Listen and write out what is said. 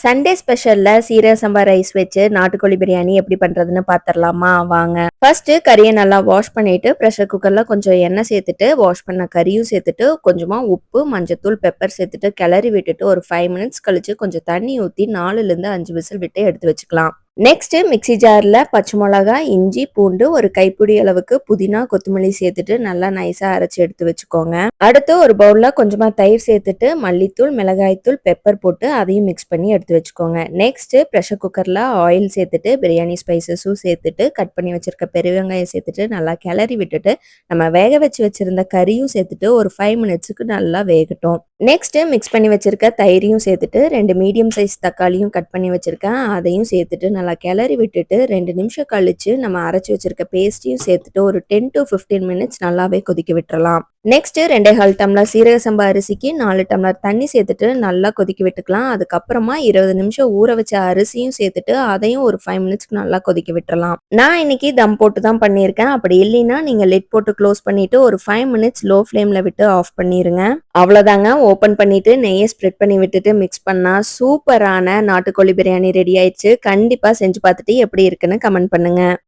Sunday ஸ்பெஷல்ல சீரக சம்பா rice வச்சு நாட்டுக்கோழி பிரியாணி எப்படி பண்றதுன்னு பாத்திரலாமா? வாங்க. ஃபர்ஸ்ட் கறியை நல்லா வாஷ் பண்ணிட்டு ப்ரெஷர் குக்கர்ல கொஞ்சம் எண்ணெய் சேர்த்துட்டு வாஷ் பண்ண கறியும் சேர்த்துட்டு கொஞ்சமா உப்பு, மஞ்சத்தூள், பெப்பர் சேர்த்துட்டு கிளறி விட்டுட்டு ஒரு 5 மினிட்ஸ் கழிச்சு கொஞ்சம் தண்ணி ஊத்தி 4ல இருந்து 5 விசில் விட்டு எடுத்து வச்சுக்கலாம். நெக்ஸ்ட் மிக்ஸி ஜார்ல பச்சை மிளகாய், இஞ்சி, பூண்டு, ஒரு கைப்பிடி அளவுக்கு புதினா, கொத்தமல்லி சேர்த்துட்டு நல்லா நைஸா அரைச்சு எடுத்து வச்சுக்கோங்க. அடுத்து ஒரு பவுல்ல கொஞ்சமா தயிர் சேர்த்துட்டு மல்லித்தூள், மிளகாய்த்தூள், பெப்பர் போட்டு அதையும் மிக்ஸ் பண்ணி எடுத்து வச்சுக்கோங்க. நெக்ஸ்ட் ப்ரெஷர் குக்கர்ல ஆயில் சேர்த்துட்டு பிரியாணி ஸ்பைசஸும் சேர்த்துட்டு கட் பண்ணி வச்சிருக்க பெருவெங்காயம் சேர்த்துட்டு நல்லா கிளறி விட்டுட்டு நம்ம வேக வச்சு வச்சிருந்த கறியும் சேர்த்துட்டு ஒரு 5 மினிட்ஸுக்கு நல்லா வேகட்டும். நெக்ஸ்ட் மிக்ஸ் பண்ணி வச்சிருக்க தயிரையும் சேர்த்துட்டு 2 மீடியம் சைஸ் தக்காளியும் கட் பண்ணி வச்சிருக்கேன், அதையும் சேர்த்துட்டு நல்லா கிளறி விட்டுட்டு 2 நிமிஷம் கழிச்சு நம்ம அரைச்சு வச்சிருக்க பேஸ்ட்டையும் சேர்த்துட்டு ஒரு 10 to 15 மினிட்ஸ் நல்லாவே கொதிக்க விட்டுறலாம். நெக்ஸ்ட் 2.25 டம்ளர் சீரக சம்பா அரிசிக்கு 4 டம்ளர் தண்ணி சேர்த்துட்டு நல்லா கொதிக்க விட்டுக்கலாம். அதுக்கப்புறமா 20 நிமிஷம் ஊற வச்ச அரிசியும் சேர்த்துட்டு அதையும் ஒரு 5 மினிட்ஸ்க்கு நல்லா கொதிக்க விட்டுறலாம். நான் இன்னைக்கு தம் போட்டு தான் பண்ணியிருக்கேன். அப்படி இல்லைன்னா நீங்க லிட் போட்டு க்ளோஸ் பண்ணிட்டு ஒரு 5 மினிட்ஸ் லோ ஃப்ளேம்ல விட்டு ஆஃப் பண்ணிருங்க. அவ்வளவுதாங்க. ஓபன் பண்ணிட்டு நெய்யை ஸ்ப்ரெட் பண்ணி விட்டுட்டு மிக்ஸ் பண்ணா சூப்பரான நாட்டுக்கோழி பிரியாணி ரெடி ஆயிடுச்சு. கண்டிப்பா செஞ்சு பார்த்துட்டு எப்படி இருக்குன்னு கமெண்ட் பண்ணுங்க.